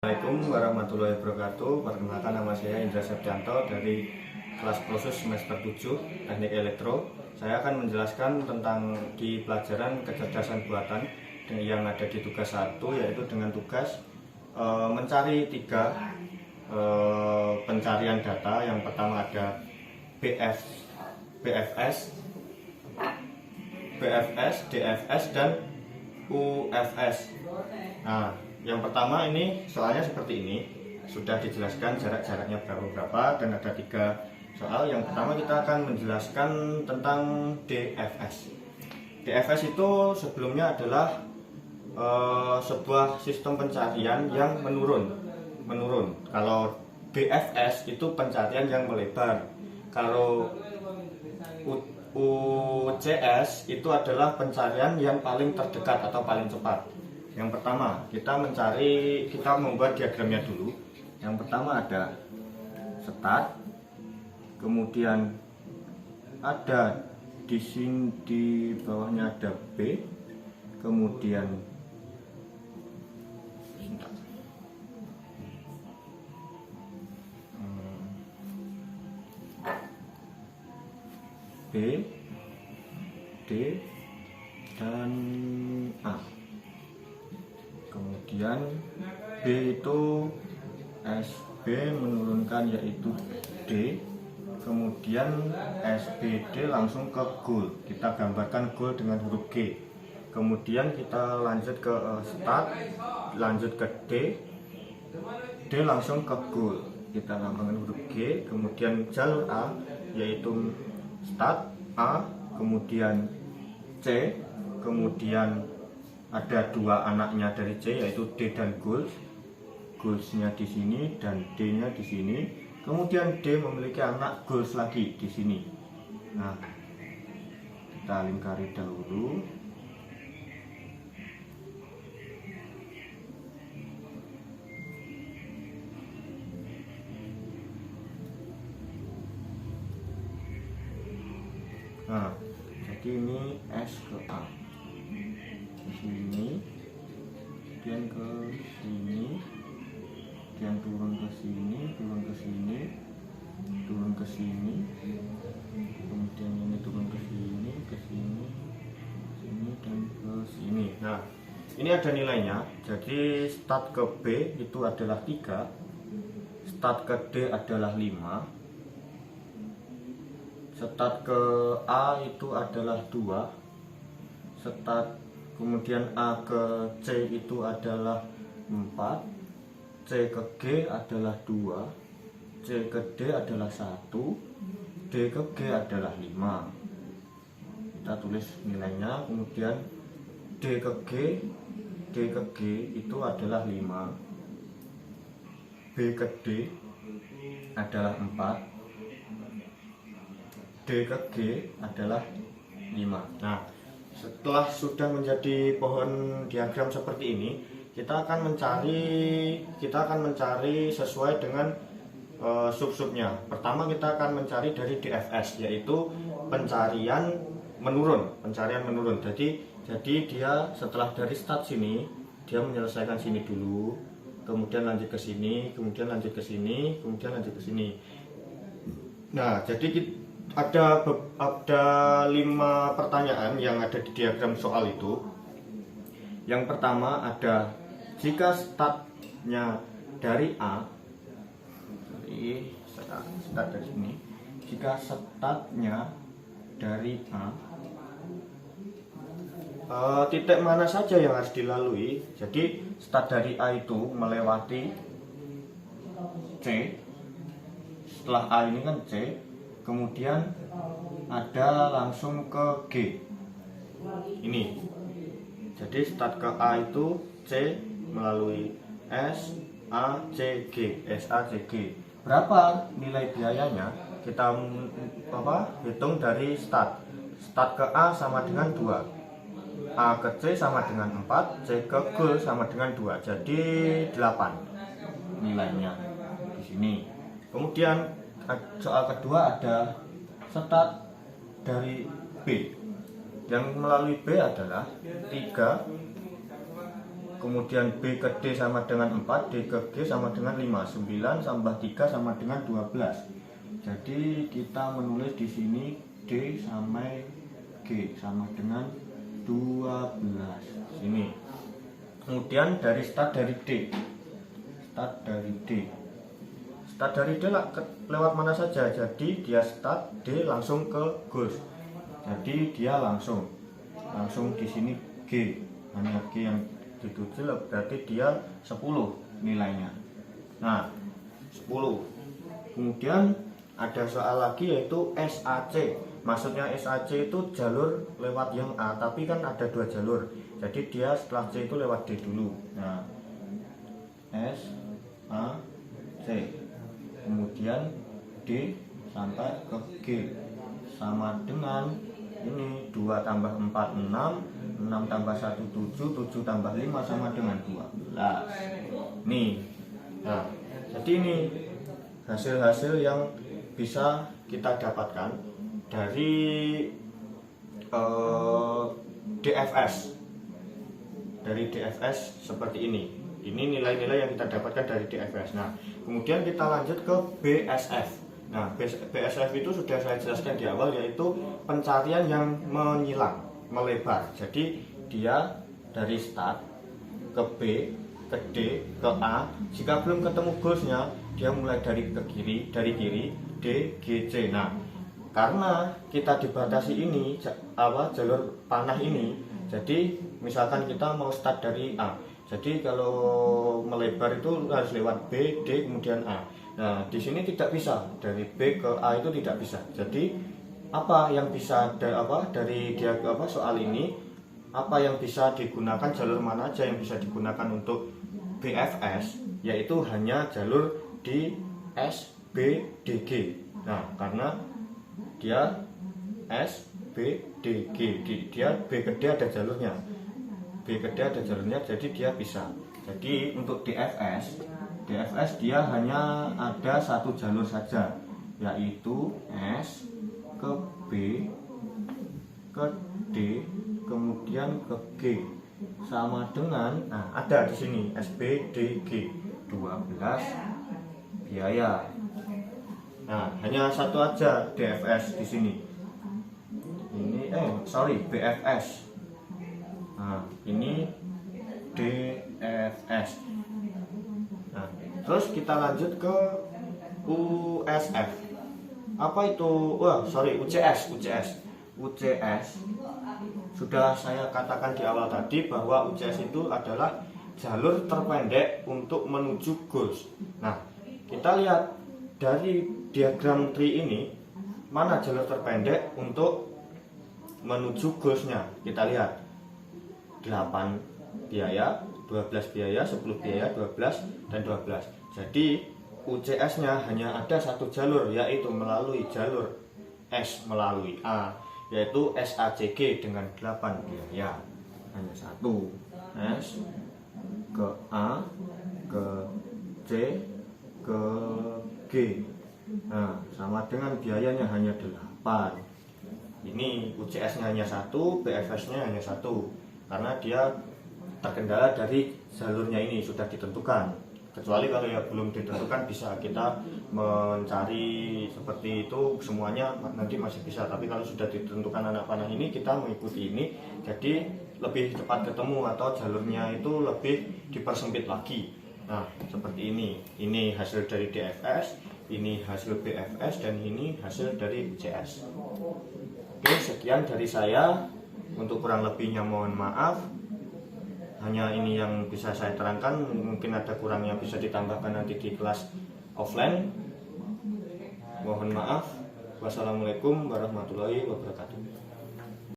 Assalamualaikum warahmatullahi wabarakatuh. Perkenalkan, nama saya Indra Septianto dari kelas proses semester 7 Teknik Elektro. Saya akan menjelaskan tentang di pelajaran kecerdasan buatan yang ada di tugas 1, yaitu dengan tugas mencari 3 pencarian data. Yang pertama ada BFS, DFS, dan UFS. Nah, yang pertama ini soalnya seperti ini, sudah dijelaskan jarak-jaraknya berapa, dan ada 3 soal. Yang pertama kita akan menjelaskan tentang DFS. DFS itu sebelumnya adalah sebuah sistem pencarian yang menurun. Kalau BFS itu pencarian yang melebar. Kalau UCS itu adalah pencarian yang paling terdekat atau paling cepat. Yang pertama, kita membuat diagramnya dulu. Yang pertama ada start, kemudian ada di sini di bawahnya ada B, kemudian B, D, dan A. Kemudian B itu SB menurunkan yaitu D. Kemudian SBD langsung ke goal. Kita gambarkan goal dengan huruf G. Kemudian kita lanjut ke start, lanjut ke D. D langsung ke goal. Kita gambarkan huruf G. Kemudian jalur A yaitu start A, kemudian C, kemudian ada 2 anaknya dari C yaitu D dan goals. Goalsnya di sini dan D-nya di sini. Kemudian D memiliki anak goals lagi di sini. Nah, kita lingkari dahulu. Nah, jadi ini S ke A. Ke sini, kemudian ke sini, kemudian turun ke sini, turun ke sini, turun ke sini, kemudian ini turun ke sini, ke sini, sini, dan ke sini. Nah, ini ada nilainya. Jadi start ke B itu adalah 3, start ke D adalah 5, start ke A itu adalah 2, start kemudian A ke C itu adalah 4, C ke G adalah 2, C ke D adalah 1, D ke G adalah 5. Kita tulis nilainya. Kemudian D ke G itu adalah 5, B ke D adalah 4, D ke G adalah 5. Nah, setelah sudah menjadi pohon diagram seperti ini, kita akan mencari sesuai dengan sub-subnya. Pertama kita akan mencari dari DFS, yaitu pencarian menurun. Jadi dia setelah dari start sini, dia menyelesaikan sini dulu, kemudian lanjut ke sini, kemudian lanjut ke sini, kemudian lanjut ke sini. Nah, jadi ada 5 pertanyaan yang ada di diagram soal itu. Yang pertama ada, jika startnya dari A, start dari sini, jika startnya dari A, titik mana saja yang harus dilalui. Jadi start dari A itu melewati C, setelah A ini kan C, kemudian ada langsung ke G ini. Jadi start ke A itu C melalui S, A, C, G, S, A, C, G. Berapa nilai biayanya? Kita hitung dari start. Start ke A sama dengan 2, A ke C sama dengan 4, C ke G sama dengan 2. Jadi 8 nilainya di sini. Kemudian soal kedua ada start dari B. Yang melalui B adalah 3, kemudian B ke D sama dengan 4, D ke G sama dengan 5, 9 tambah 3 sama dengan 12. Jadi kita menulis di sini D sampai G sama dengan 12 sini. Kemudian dari start dari D lewat mana saja. Jadi dia start D langsung ke goals. Jadi dia langsung di sini G, hanya G yang dituju, berarti dia 10 nilainya. Nah 10. Kemudian ada soal lagi yaitu SAC. Maksudnya SAC itu jalur lewat yang A, tapi kan ada 2 jalur. Jadi dia setelah C itu lewat D dulu. Nah SAC, kemudian D sampai ke G sama dengan ini 2 tambah 4 6, 6 tambah 1 7, 7 tambah 5 sama dengan 12. Nih. Nah, jadi ini hasil-hasil yang bisa kita dapatkan dari DFS. Dari DFS seperti ini. Ini nilai-nilai yang kita dapatkan dari DFS. Nah, kemudian kita lanjut ke BSF. Nah, BSF itu sudah saya jelaskan di awal, yaitu pencarian yang menyilang, melebar. Jadi dia dari start ke B, ke D, ke A. Jika belum ketemu goalsnya, dia mulai dari kiri, D, G, C. Nah, karena kita dibatasi ini jalur panah ini, jadi misalkan kita mau start dari A. Jadi kalau melebar itu harus lewat B, D, kemudian A. Nah, di sini tidak bisa, dari B ke A itu tidak bisa. Jadi apa yang bisa dari dia soal ini, apa yang bisa digunakan, jalur mana aja yang bisa digunakan untuk BFS, yaitu hanya jalur di S, B, D, G. Nah, karena dia S, B, D, G, dia B ke D ada jalurnya. Jadi dia bisa. Jadi untuk DFS dia hanya ada 1 jalur saja, yaitu S ke B ke D kemudian ke G sama dengan, nah ada di sini SB D G 12 biaya. Nah, hanya 1 aja DFS di sini. Ini BFS. Nah, ini DFS. Nah, terus kita lanjut ke USF. Apa itu? UCS. Sudah saya katakan di awal tadi bahwa UCS itu adalah jalur terpendek untuk menuju goals. Nah, kita lihat dari diagram tree ini, mana jalur terpendek untuk menuju goalsnya. Kita lihat 8 biaya, 12 biaya, 10 biaya, 12 dan 12. Jadi UCS-nya hanya ada 1 jalur, yaitu melalui jalur S melalui A, yaitu SACG dengan 8 biaya. Hanya 1 S ke A ke C ke G. Nah, sama dengan biayanya hanya 8. Ini UCS-nya hanya 1, BFS-nya hanya 1. Karena dia terkendala dari jalurnya ini sudah ditentukan. Kecuali kalau ya belum ditentukan, bisa kita mencari seperti itu semuanya nanti masih bisa. Tapi kalau sudah ditentukan anak panah ini, kita mengikuti ini, jadi lebih cepat ketemu atau jalurnya itu lebih dipersempit lagi. Nah, seperti ini. Ini hasil dari DFS, ini hasil BFS, dan ini hasil dari UCS. Oke, sekian dari saya. Untuk kurang lebihnya mohon maaf. Hanya ini yang bisa saya terangkan. Mungkin ada kurangnya bisa ditambahkan nanti di kelas offline. Mohon maaf. Wassalamualaikum warahmatullahi wabarakatuh.